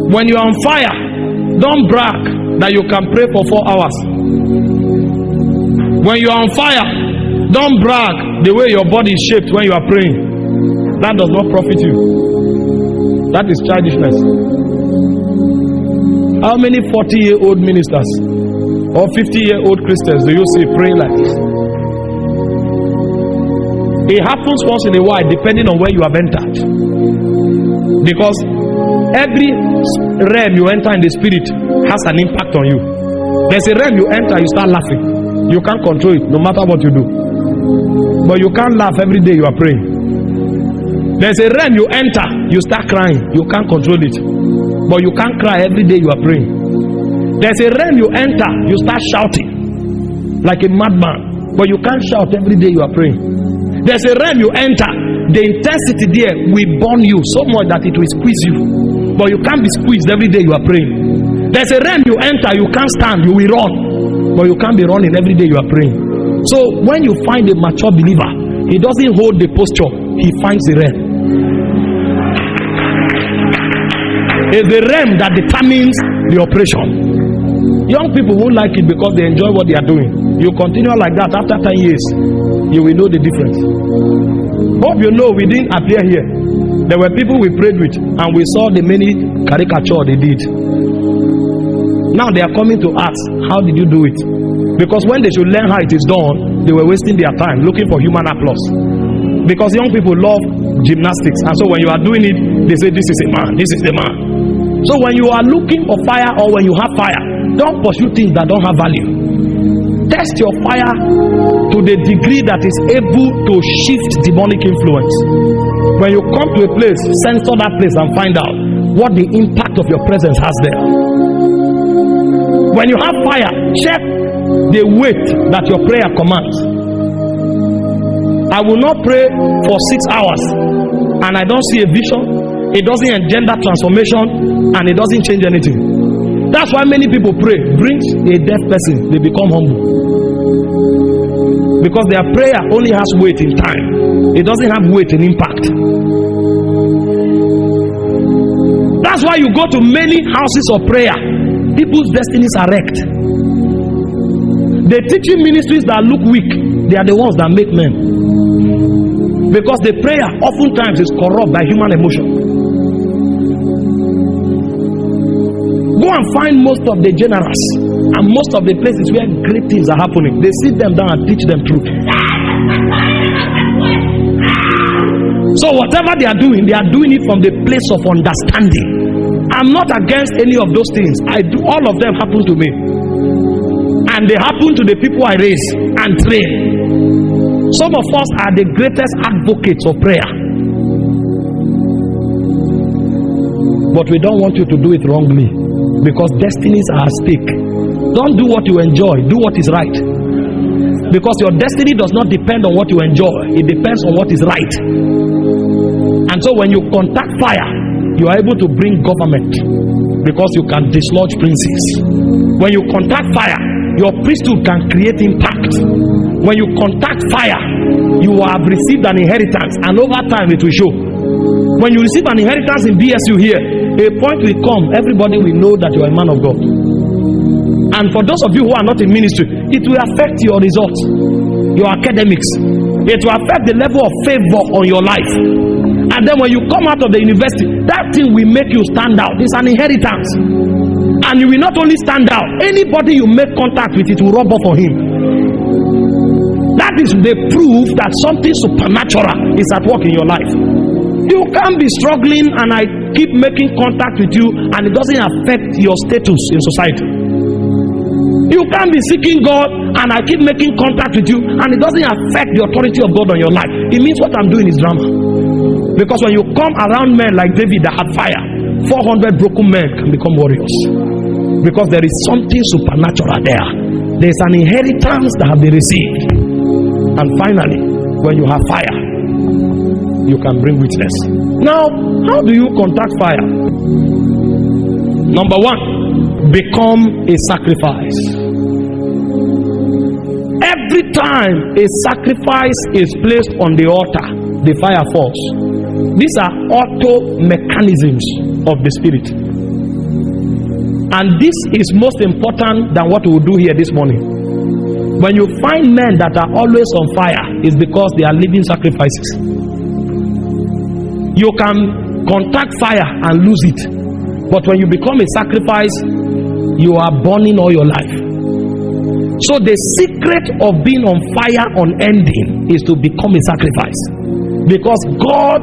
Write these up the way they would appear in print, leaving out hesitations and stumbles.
When you are on fire, don't brag that you can pray for 4 hours. When you are on fire, don't brag the way your body is shaped when you are praying. That does not profit you. That is childishness. How many 40-year-old ministers or 50-year-old Christians do you see praying like this? It happens once in a while depending on where you have entered. Because every realm you enter in the spirit has an impact on you. There's a realm you enter, you start laughing. You can't control it no matter what you do. But you can't laugh every day you are praying. There's a realm you enter, you start crying. You can't control it. But you can't cry every day you are praying. There's a realm you enter, you start shouting like a madman. But you can't shout every day you are praying. There's a realm you enter, the intensity there will burn you so much that it will squeeze you. But you can't be squeezed every day you are praying. There's a realm you enter, you can't stand, you will run. But you can't be running every day you are praying. So when you find a mature believer, he doesn't hold the posture, he finds the realm. It's the realm that determines the operation. Young people won't like it because they enjoy what they are doing. You continue like that after 10 years, you will know the difference. Hope you know we didn't appear here. There were people we prayed with and we saw the many caricature they did. Now they are coming to ask, how did you do it? Because when they should learn how it is done, they were wasting their time looking for human applause. Because young people love gymnastics, and so when you are doing it, they say this is a man, this is the man. So when you are looking for fire or when you have fire, don't pursue things that don't have value. Test your fire to the degree that is able to shift demonic influence. When you come to a place, censor that place and find out what the impact of your presence has there. When you have fire, check the weight that your prayer commands. I will not pray for 6 hours and I don't see a vision. It doesn't engender transformation and it doesn't change anything. That's why many people pray. Brings a deaf person, they become humble. Because their prayer only has weight in time. It doesn't have weight in impact. That's why you go to many houses of prayer. People's destinies are wrecked. The teaching ministries that look weak, they are the ones that make men. Because the prayer oftentimes is corrupt by human emotion. Go and find most of the generals and most of the places where great things are happening. They sit them down and teach them truth. So whatever they are doing it from the place of understanding. I'm not against any of those things. I do. All of them happen to me, and they happen to the people I raise and train. Some of us are the greatest advocates of prayer, but we don't want you to do it wrongly. Because destinies are at stake. Don't do what you enjoy, do what is right. Because your destiny does not depend on what you enjoy, it depends on what is right. And so when you contact fire, you are able to bring government, because you can dislodge princes. When you contact fire, your priesthood can create impact. When you contact fire, you have received an inheritance, and over time it will show. When you receive an inheritance in BSU here, a point will come, everybody will know that you are a man of God. And for those of you who are not in ministry, it will affect your results, your academics. It will affect the level of favor on your life. And then when you come out of the university, that thing will make you stand out. It's an inheritance. And you will not only stand out, anybody you make contact with, it will rub off on him. That is the proof that something supernatural is at work in your life. You can't be struggling and I keep making contact with you and it doesn't affect your status in society. You can't be seeking God and I keep making contact with you and it doesn't affect the authority of God on your life. It means what I'm doing is drama. Because when you come around men like David that had fire, 400 broken men can become warriors. Because there is something supernatural there. There's an inheritance that have been received. And finally, when you have fire, you can bring witness. Now, how do you contact fire? Number one, become a sacrifice. Every time a sacrifice is placed on the altar, the fire falls. These are auto mechanisms of the spirit. And this is most important than what we will do here this morning. When you find men that are always on fire, it's because they are living sacrifices. You can contact fire and lose it, but when you become a sacrifice, you are burning all your life. So the secret of being on fire unending is to become a sacrifice, because God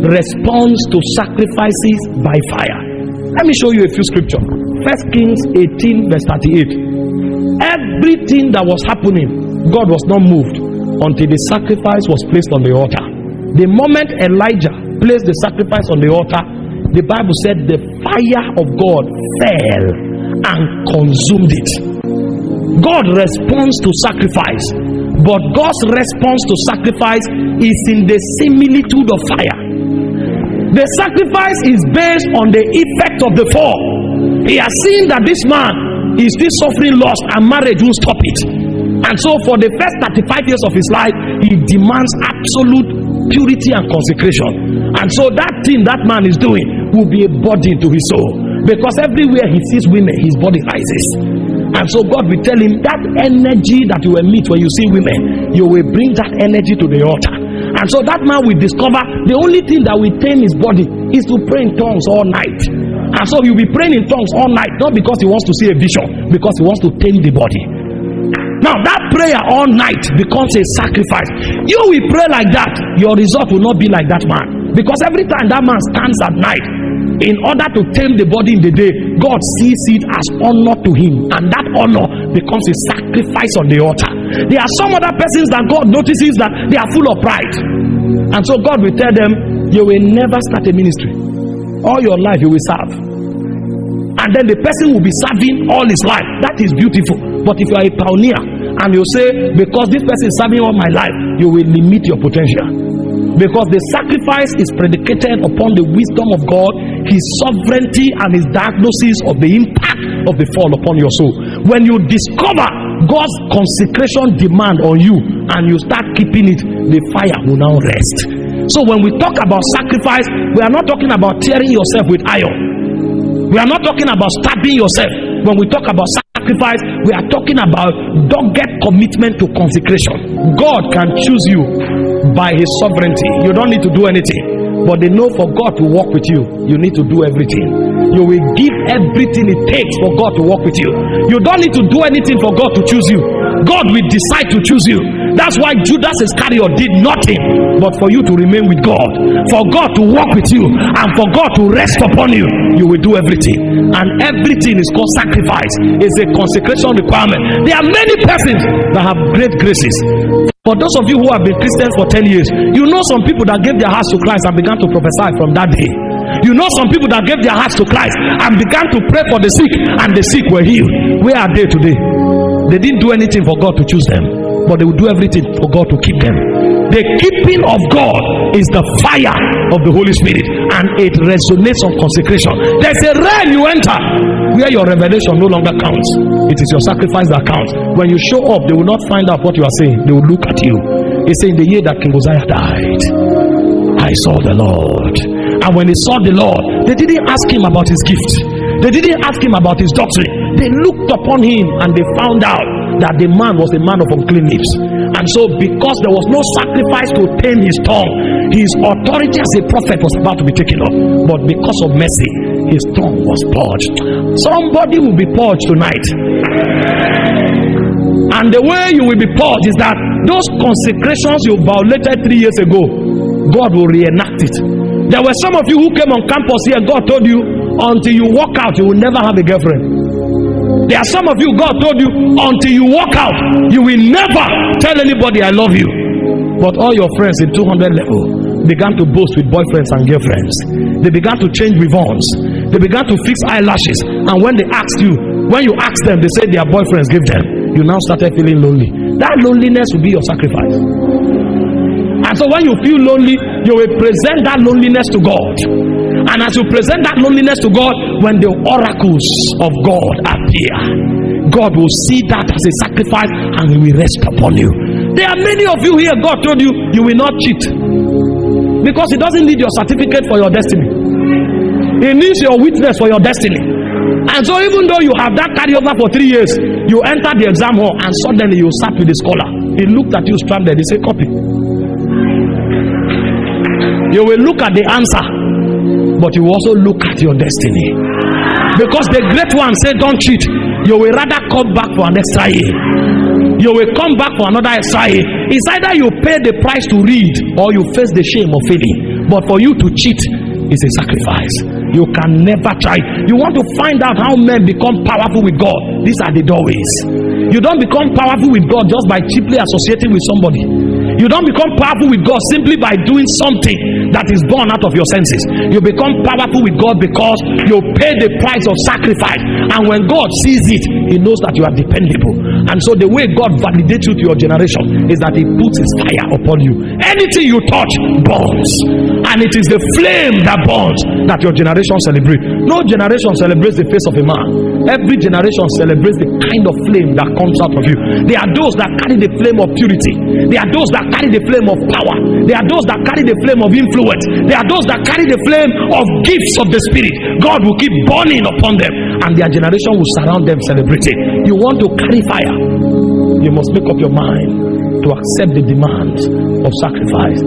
responds to sacrifices by fire. Let me show you a few scriptures. 1 Kings 18 verse 38. Everything that was happening, God was not moved until the sacrifice was placed on the altar. The moment Elijah placed the sacrifice on the altar, the Bible said the fire of God fell and consumed it. God responds to sacrifice, but God's response to sacrifice is in the similitude of fire. The sacrifice is based on the effect of the fall. He has seen that this man is still suffering loss and marriage won't stop it. And so for the first 35 years of his life, he demands absolute purity and consecration. And so that thing that man is doing will be a burden to his soul, because everywhere he sees women, his body rises. And so God will tell him that energy that you will meet when you see women, you will bring that energy to the altar. And so that man will discover the only thing that will tame his body is to pray in tongues all night. And so he'll be praying in tongues all night, not because he wants to see a vision, because he wants to tame the body. Now that prayer all night becomes a sacrifice. You will pray like that, your result will not be like that man, because every time that man stands at night in order to tame the body in the day, God sees it as honor to him, and that honor becomes a sacrifice on the altar. There are some other persons that God notices that they are full of pride, and so God will tell them, you will never start a ministry. All your life you will serve, and then the person will be serving all his life. That is beautiful. But if you are a pioneer and you say, because this person is serving all my life, you will limit your potential, because the sacrifice is predicated upon the wisdom of God, his sovereignty, and his diagnosis of the impact of the fall upon your soul. When you discover God's consecration demand on you and you start keeping it, the fire will now rest. So when we talk about sacrifice, we are not talking about tearing yourself with iron. We are not talking about stabbing yourself. When we talk about sacrifice, we are talking about dogged commitment to consecration. God can choose you by his sovereignty. You don't need to do anything, but they know for God to walk with you, you need to do everything. You will give everything it takes for God to walk with you. You don't need to do anything for God to choose you. God will decide to choose you. That's why Judas Iscariot did nothing but for you to remain with God, for God to walk with you, and for God to rest upon you. You will do everything, and everything is called sacrifice. It's a consecration requirement. There are many persons that have great graces. For those of you who have been Christians for 10 years, you know some people that gave their hearts to Christ and began to prophesy from that day. You know some people that gave their hearts to Christ and began to pray for the sick, and the sick were healed. Where are they today? They didn't do anything for God to choose them, but they will do everything for God to keep them. The keeping of God is the fire of the Holy Spirit, and it resonates on consecration. There's a realm you enter where your revelation no longer counts. It is your sacrifice that counts. When you show up, they will not find out what you are saying. They will look at you. It's in the year that King Uzziah died, I saw the Lord. And when they saw the Lord, they didn't ask him about his gift. They didn't ask him about his doctrine. They looked upon him and they found out that the man was a man of unclean lips. And so because there was no sacrifice to tame his tongue, his authority as a prophet was about to be taken up. But because of mercy, his tongue was purged. Somebody will be purged tonight. And the way you will be purged is that those consecrations you violated 3 years ago, God will reenact it. There were some of you who came on campus here, God told you, until you walk out, you will never have a girlfriend. There are some of you, God told you, until you walk out, you will never tell anybody I love you. But all your friends in 200 level began to boast with boyfriends and girlfriends. They began to change ribbons. They began to fix eyelashes. And when they asked you, when you asked them, they said their boyfriends gave them. You now started feeling lonely. That loneliness will be your sacrifice. And so when you feel lonely, you will present that loneliness to God. And as you present that loneliness to God, when the oracles of God appear, God will see that as a sacrifice and he will rest upon you. There are many of you here, God told you, you will not cheat, because he doesn't need your certificate for your destiny. He needs your witness for your destiny. And so even though you have that carryover for 3 years, you enter the exam hall and suddenly you sat with the scholar. He looked at you stranded. He said, copy. You will look at the answer, but you will also look at your destiny. Because the great one said, don't cheat. You will rather come back for an extra year. You will come back for another extra year. It's either you pay the price to read or you face the shame of failing. But for you to cheat is a sacrifice. You can never try. You want to find out how men become powerful with God. These are the doorways. You don't become powerful with God just by cheaply associating with somebody. You don't become powerful with God simply by doing something that is born out of your senses. You become powerful with God because you pay the price of sacrifice. And when God sees it, He knows that you are dependable. And so the way God validates you to your generation is that He puts His fire upon you. Anything you touch burns. And it is the flame that burns that your generation celebrates. No generation celebrates the face of a man. Every generation celebrates the kind of flame that comes out of you. There are those that carry the flame of purity. There are those that carry the flame of power. There are those that carry the flame of influence. There are those that carry the flame of gifts of the Spirit. God will keep burning upon them, and their generation will surround them celebrating. You want to carry fire, you must make up your mind to accept the demands of sacrifice.